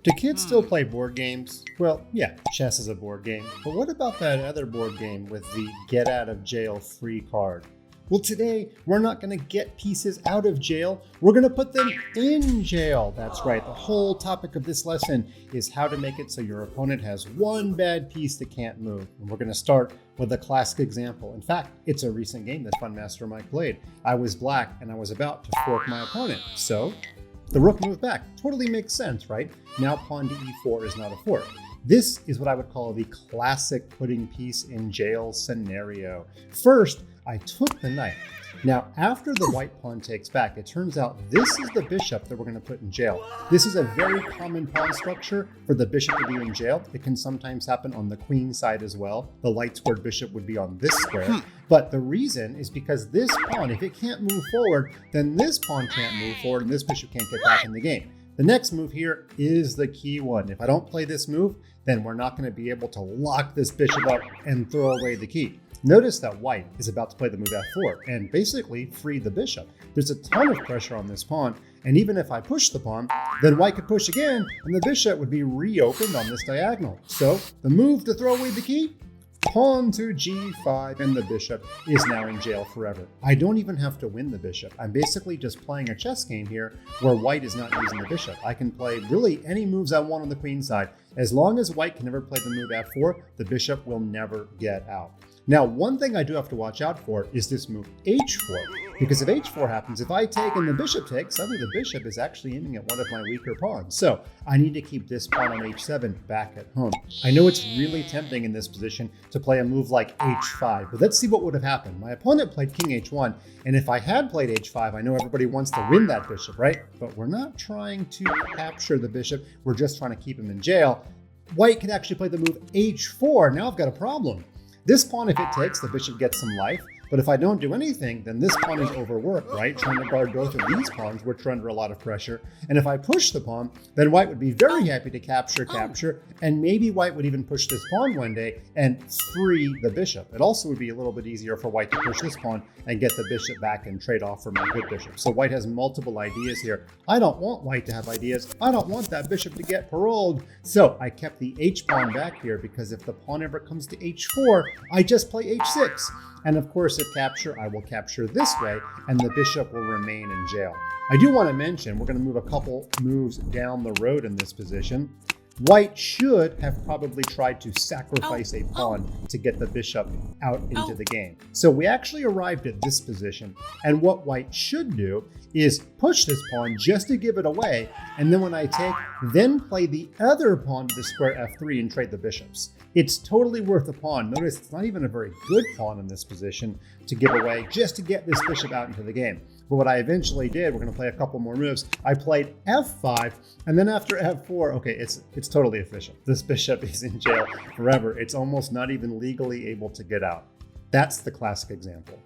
Do kids still play board games? Well, yeah, chess is a board game. But what about that other board game with the get out of jail free card? Well, today we're not going to get pieces out of jail. We're going to put them in jail. That's right. The whole topic of this lesson is how to make it so your opponent has one bad piece that can't move. And we're going to start with a classic example. In fact, it's a recent game that Funmaster Mike played. I was black and I was about to fork my opponent. So the rook moved back. Totally makes sense, right? Now pawn to e4 is not a fork. This is what I would call the classic putting piece in jail scenario. First, I took the knight. Now, after the white pawn takes back, it turns out this is the bishop that we're going to put in jail. This is a very common pawn structure for the bishop to be in jail. It can sometimes happen on the queen side as well. The light squared bishop would be on this square. But the reason is because this pawn, if it can't move forward, then this pawn can't move forward and this bishop can't get back in the game. The next move here is the key one. If I don't play this move, then we're not going to be able to lock this bishop up and throw away the key. Notice that white is about to play the move f4 and basically free the bishop. There's a ton of pressure on this pawn, and even if I push the pawn, then white could push again and the bishop would be reopened on this diagonal. So the move to throw away the key? Pawn to g5, and the bishop is now in jail forever. I don't even have to win the bishop. I'm basically just playing a chess game here where white is not using the bishop. I can play really any moves I want on the queen side. As long as white can never play the move f4, the bishop will never get out. Now, one thing I do have to watch out for is this move h4, because if h4 happens, if I take and the bishop takes, suddenly the bishop is actually aiming at one of my weaker pawns. So I need to keep this pawn on h7 back at home. I know it's really tempting in this position to play a move like h5, but let's see what would have happened. My opponent played king h1, and if I had played h5, I know everybody wants to win that bishop, right? But we're not trying to capture the bishop, we're just trying to keep him in jail. White can actually play the move h4. Now I've got a problem. This pawn, if it takes, the bishop gets some life. But if I don't do anything, then this pawn is overworked, right? Trying to guard both of these pawns, which are under a lot of pressure. And if I push the pawn, then white would be very happy to capture, and maybe white would even push this pawn one day and free the bishop. It also would be a little bit easier for white to push this pawn and get the bishop back and trade off for my good bishop. So white has multiple ideas here. I don't want white to have ideas. I don't want that bishop to get paroled. So I kept the h pawn back here because if the pawn ever comes to h4, I just play h6. And of course, if capture, I will capture this way, and the bishop will remain in jail. I do want to mention, we're going to move a couple moves down the road in this position. White should have probably tried to sacrifice a pawn to get the bishop out into the game. So we actually arrived at this position, and what white should do is push this pawn just to give it away, and then when I take, then play the other pawn to the square f3 and trade the bishops. It's totally worth a pawn. Notice it's not even a very good pawn in this position to give away just to get this bishop out into the game. But what I eventually did, we're going to play a couple more moves. I played f5, and then after f4, okay, it's totally efficient. This bishop is in jail forever. It's almost not even legally able to get out. That's the classic example.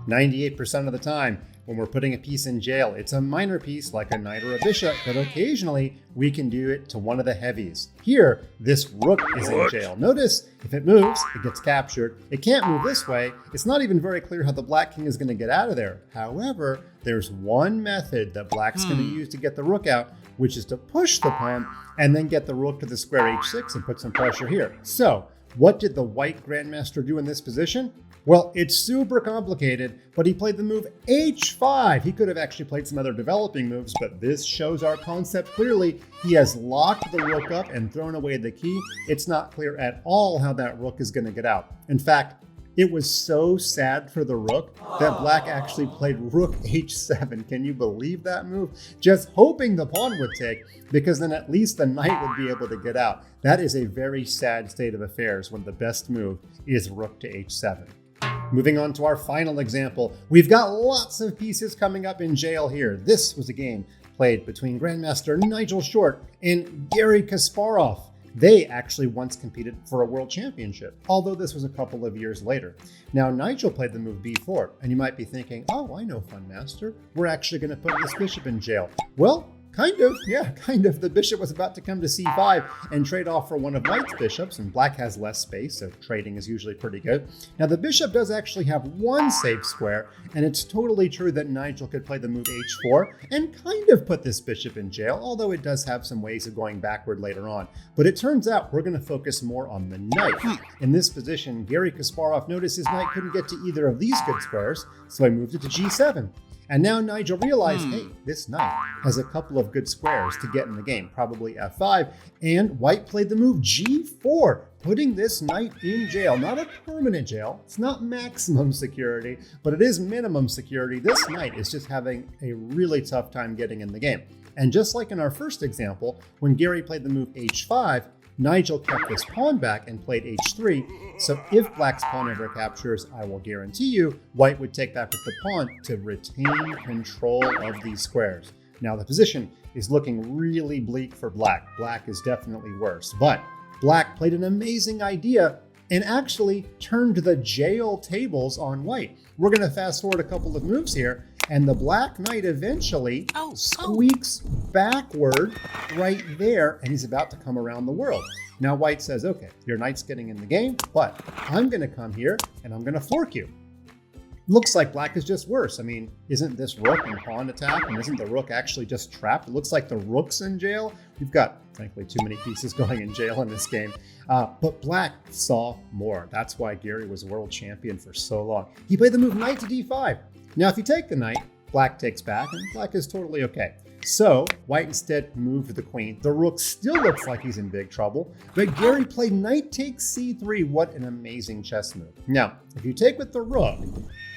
98% of the time, when we're putting a piece in jail, it's a minor piece like a knight or a bishop, but occasionally we can do it to one of the heavies. Here, this rook is in jail. Notice, if it moves, it gets captured. It can't move this way. It's not even very clear how the black king is going to get out of there. However, there's one method that black's going to use to get the rook out, which is to push the pawn and then get the rook to the square h6 and put some pressure here. So, what did the white grandmaster do in this position? Well, it's super complicated, but he played the move h5. He could have actually played some other developing moves, but this shows our concept clearly. He has locked the rook up and thrown away the key. It's not clear at all how that rook is going to get out. In fact, it was so sad for the rook that black actually played rook h7. Can you believe that move? Just hoping the pawn would take, because then at least the knight would be able to get out. That is a very sad state of affairs when the best move is rook to h7. Moving on to our final example, we've got lots of pieces coming up in jail here. This was a game played between Grandmaster Nigel Short and Garry Kasparov. They actually once competed for a world championship, although this was a couple of years later. Now, Nigel played the move b4, and you might be thinking, oh, I know, Funmaster. We're actually going to put this bishop in jail. Well, kind of, yeah, kind of. The bishop was about to come to c5 and trade off for one of white's bishops, and black has less space, so trading is usually pretty good. Now, the bishop does actually have one safe square, and it's totally true that Nigel could play the move h4 and kind of put this bishop in jail, although it does have some ways of going backward later on. But it turns out we're going to focus more on the knight. In this position, Garry Kasparov noticed his knight couldn't get to either of these good squares, so he moved it to g7. And now Nigel realized, hey, this knight has a couple of good squares to get in the game, probably f5, and white played the move g4, putting this knight in jail. Not a permanent jail, it's not maximum security, but it is minimum security. This knight is just having a really tough time getting in the game. And just like in our first example, when Garry played the move h5, Nigel kept this pawn back and played h3, so if black's pawn ever captures, I will guarantee you, white would take back with the pawn to retain control of these squares. Now the position is looking really bleak for black. Black is definitely worse, but black played an amazing idea and actually turned the jail tables on white. We're going to fast forward a couple of moves here, and the black knight eventually squeaks backward right there, and he's about to come around the world. Now white says, okay, your knight's getting in the game, but I'm going to come here and I'm going to fork you. Looks like black is just worse. I mean, isn't this rook and pawn attack, and isn't the rook actually just trapped? It looks like the rook's in jail. We've got, frankly, too many pieces going in jail in this game. But black saw more. That's why Garry was world champion for so long. He played the move knight to d5. Now, if you take the knight, black takes back, and black is totally okay. So white instead moved the queen. The rook still looks like he's in big trouble, but Garry played knight takes c3. What an amazing chess move. Now, if you take with the rook,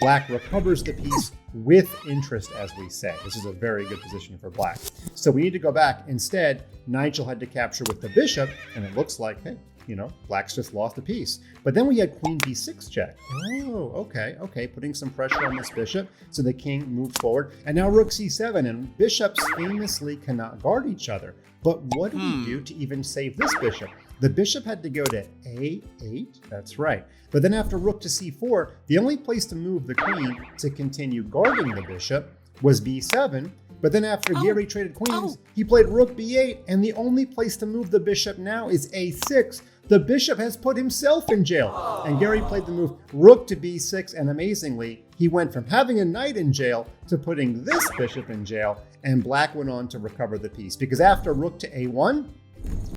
black recovers the piece with interest, as we say. This is a very good position for black. So we need to go back. Instead, Nigel had to capture with the bishop, and it looks like, hey, you know, black's just lost a piece. But then we had queen b6 check. Oh, okay, putting some pressure on this bishop. So the king moved forward. And now rook c7, and bishops famously cannot guard each other. But what do we do to even save this bishop? The bishop had to go to a8, that's right. But then after rook to c4, the only place to move the queen to continue guarding the bishop was b7. But then after Garry traded queens, he played rook b8, and the only place to move the bishop now is a6. The bishop has put himself in jail. And Garry played the move rook to b6, and amazingly, he went from having a knight in jail to putting this bishop in jail, and black went on to recover the piece. Because after rook to a1,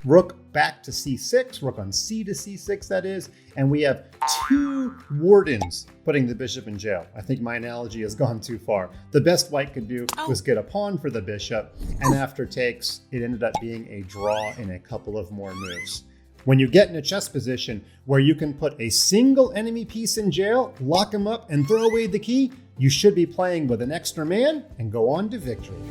rook back to c6, rook on c to c6, that is, and we have two wardens putting the bishop in jail. I think my analogy has gone too far. The best white could do was get a pawn for the bishop, and after takes, it ended up being a draw in a couple of more moves. When you get in a chess position where you can put a single enemy piece in jail, lock him up, and throw away the key, you should be playing with an extra man and go on to victory.